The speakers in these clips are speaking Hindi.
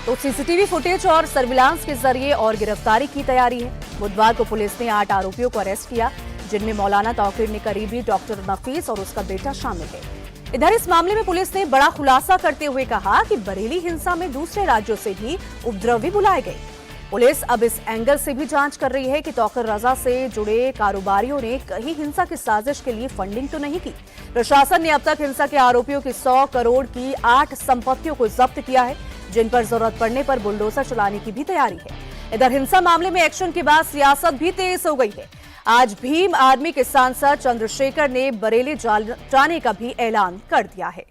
तो सीसीटीवी फुटेज और सर्विलांस के जरिए और गिरफ्तारी की तैयारी है। बुधवार को पुलिस ने 8 आरोपियों को अरेस्ट किया, जिनमें मौलाना तौकीर ने करीबी डॉक्टर नफीस और उसका बेटा शामिल है। इधर इस मामले में पुलिस ने बड़ा खुलासा करते हुए कहा कि बरेली हिंसा में दूसरे राज्यों से भी उपद्रवी बुलाए गए। पुलिस अब इस एंगल से भी जांच कर रही है कि तौकीर रजा से जुड़े कारोबारियों ने कहीं हिंसा की साजिश के लिए फंडिंग तो नहीं की। प्रशासन ने अब तक हिंसा के आरोपियों की 100 करोड़ की 8 संपत्तियों को जब्त किया है, जिन पर जरूरत पड़ने पर बुलडोजर चलाने की भी तैयारी है। इधर हिंसा मामले में एक्शन के बाद सियासत भी तेज हो गई है। आज भीम आर्मी के सांसद चंद्रशेखर ने बरेली जाने का भी ऐलान कर दिया है।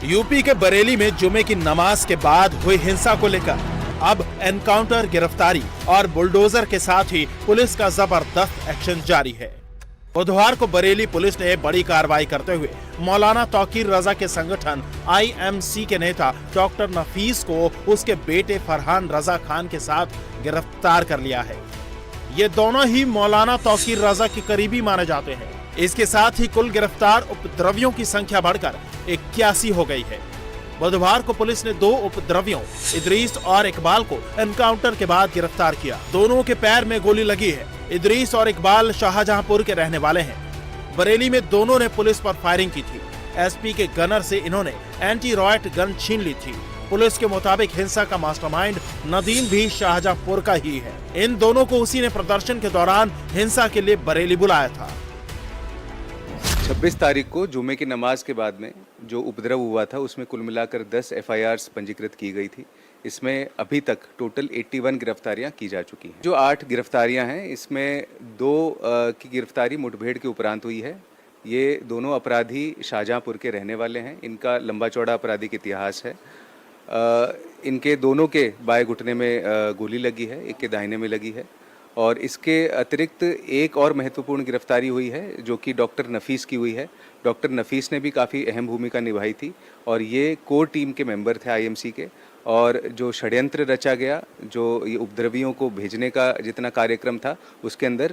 यूपी के बरेली में जुमे की नमाज के बाद हुई हिंसा को लेकर अब एनकाउंटर, गिरफ्तारी और बुलडोजर के साथ ही पुलिस का जबरदस्त एक्शन जारी है। बुधवार को बरेली पुलिस ने बड़ी कार्रवाई करते हुए मौलाना तौकीर रजा के संगठन IMC के नेता डॉक्टर नफीस को उसके बेटे फरहान रजा खान के साथ गिरफ्तार कर लिया है। ये दोनों ही मौलाना तौकीर रजा के करीबी माने जाते हैं। इसके साथ ही कुल गिरफ्तार उपद्रवियों की संख्या बढ़कर 81 हो गई है। बुधवार को पुलिस ने 2 उपद्रवियों इदरीस और इकबाल को एनकाउंटर के बाद गिरफ्तार किया। दोनों के पैर में गोली लगी है। इदरीस और इकबाल शाहजहांपुर के रहने वाले हैं। बरेली में दोनों ने पुलिस पर फायरिंग की थी। SP के गनर से इन्होंने एंटी रॉयट गन छीन ली थी। पुलिस के मुताबिक हिंसा का मास्टरमाइंड नदीम भी शाहजहांपुर का ही है। इन दोनों को उसी ने प्रदर्शन के दौरान हिंसा के लिए बरेली बुलाया था। 26 तारीख को जुमे की नमाज के बाद में जो उपद्रव हुआ था उसमें कुल मिलाकर 10 FIRs पंजीकृत की गई थी। इसमें अभी तक टोटल 81 गिरफ्तारियां की जा चुकी हैं। जो 8 गिरफ्तारियां हैं इसमें 2 की गिरफ्तारी मुठभेड़ के उपरांत हुई है। ये दोनों अपराधी शाहजहांपुर के रहने वाले हैं। इनका लंबा चौड़ा आपराधिक इतिहास है। इनके दोनों के बाएं घुटने में गोली लगी है, एक के दाहिने में लगी है। और इसके अतिरिक्त एक और महत्वपूर्ण गिरफ्तारी हुई है जो कि डॉक्टर नफीस की हुई है। डॉक्टर नफीस ने भी काफ़ी अहम भूमिका निभाई थी और ये कोर टीम के मेंबर थे IMC के। और जो षड्यंत्र रचा गया, जो ये उपद्रवियों को भेजने का जितना कार्यक्रम था, उसके अंदर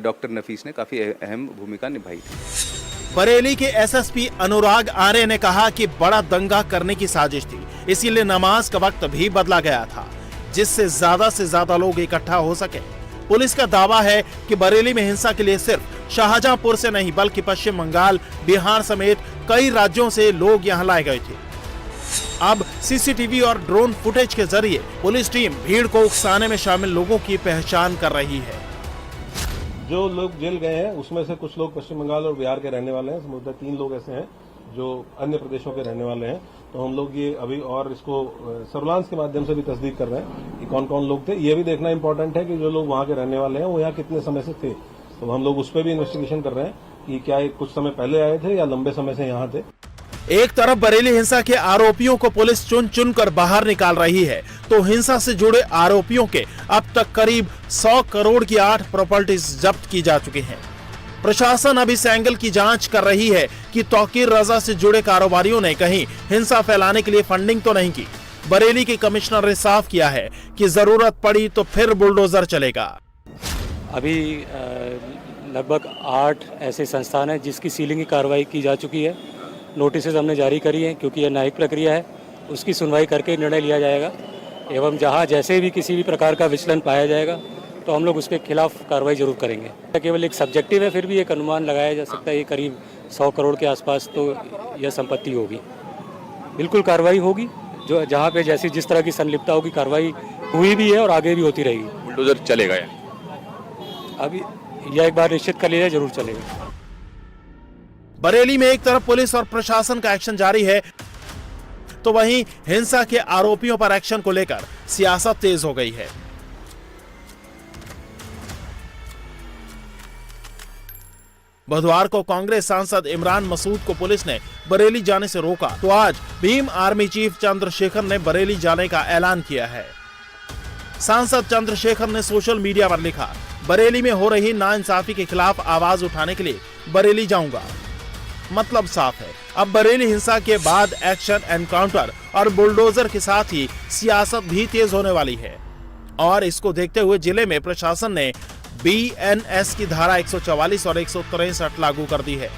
डॉक्टर नफीस ने काफ़ी अहम भूमिका निभाई थी। बरेली के SSP अनुराग आर्य ने कहा कि बड़ा दंगा करने की साजिश थी, इसीलिए नमाज का वक्त भी बदला गया था, जिससे ज्यादा लोग इकट्ठा हो सके। पुलिस का दावा है कि बरेली में हिंसा के लिए सिर्फ शाहजहांपुर से नहीं बल्कि पश्चिम बंगाल, बिहार समेत कई राज्यों से लोग यहां लाए गए थे। अब CCTV और ड्रोन फुटेज के जरिए पुलिस टीम भीड़ को उकसाने में शामिल लोगों की पहचान कर रही है। जो लोग जेल गए हैं उसमें से कुछ लोग पश्चिम बंगाल और बिहार के रहने वाले हैं। समुद्र 3 लोग ऐसे हैं जो अन्य प्रदेशों के रहने वाले हैं। तो हम लोग ये अभी और इसको सर्विलांस के माध्यम से भी तस्दीक कर रहे हैं कि कौन कौन लोग थे। ये भी देखना इंपॉर्टेंट है कि जो लोग वहां के रहने वाले हैं वो यहाँ कितने समय से थे। तो हम लोग उस पर भी इन्वेस्टिगेशन कर रहे हैं कि क्या ये कुछ समय पहले आए थे या लंबे समय से यहाँ थे। एक तरफ बरेली हिंसा के आरोपियों को पुलिस चुन कर बाहर निकाल रही है, तो हिंसा से जुड़े आरोपियों के अब तक करीब 100 करोड़ की 8 प्रॉपर्टीज जब्त की जा चुकी हैं। प्रशासन अब इस एंगल की जांच कर रही है कि तौकीर रजा से जुड़े कारोबारियों ने कहीं हिंसा फैलाने के लिए फंडिंग तो नहीं की। बरेली के कमिश्नर ने साफ किया है कि जरूरत पड़ी तो फिर बुलडोजर चलेगा। अभी लगभग 8 ऐसे संस्थान हैं जिसकी सीलिंग की कार्रवाई की जा चुकी है। नोटिस हमने जारी करी है क्योंकि यह न्यायिक प्रक्रिया है। उसकी सुनवाई करके निर्णय लिया जाएगा एवं जहां जैसे भी किसी भी प्रकार का विचलन पाया जाएगा तो हम लोग उसके खिलाफ कार्रवाई जरूर करेंगे। केवल एक सब्जेक्टिव है, फिर भी एक अनुमान लगाया जा सकता है ये करीब 100 करोड़ के आसपास तो यह संपत्ति होगी। बिल्कुल कार्रवाई होगी, जो जहाँ पे जैसी जिस तरह की संलिप्तता होगी कार्रवाई हुई भी है और आगे भी होती रहेगी। बुलडोजर चलेगा अभी यह एक बार निश्चित कर लिया, जरूर चलेगा। बरेली में एक तरफ पुलिस और प्रशासन का एक्शन जारी है, तो वहीं हिंसा के आरोपियों पर एक्शन को लेकर सियासत तेज हो गई है। बुधवार को कांग्रेस सांसद इमरान मसूद को पुलिस ने बरेली जाने से रोका, तो आज भीम आर्मी चीफ चंद्रशेखर ने बरेली जाने का ऐलान किया है। सांसद चंद्रशेखर ने सोशल मीडिया पर लिखा, बरेली में हो रही नाइंसाफी के खिलाफ आवाज उठाने के लिए बरेली जाऊंगा। मतलब साफ है, अब बरेली हिंसा के बाद एक्शन, एनकाउंटर और बुलडोजर के साथ ही सियासत भी तेज होने वाली है। और इसको देखते हुए जिले में प्रशासन ने BNS की धारा 144 और 163 लागू कर दी है।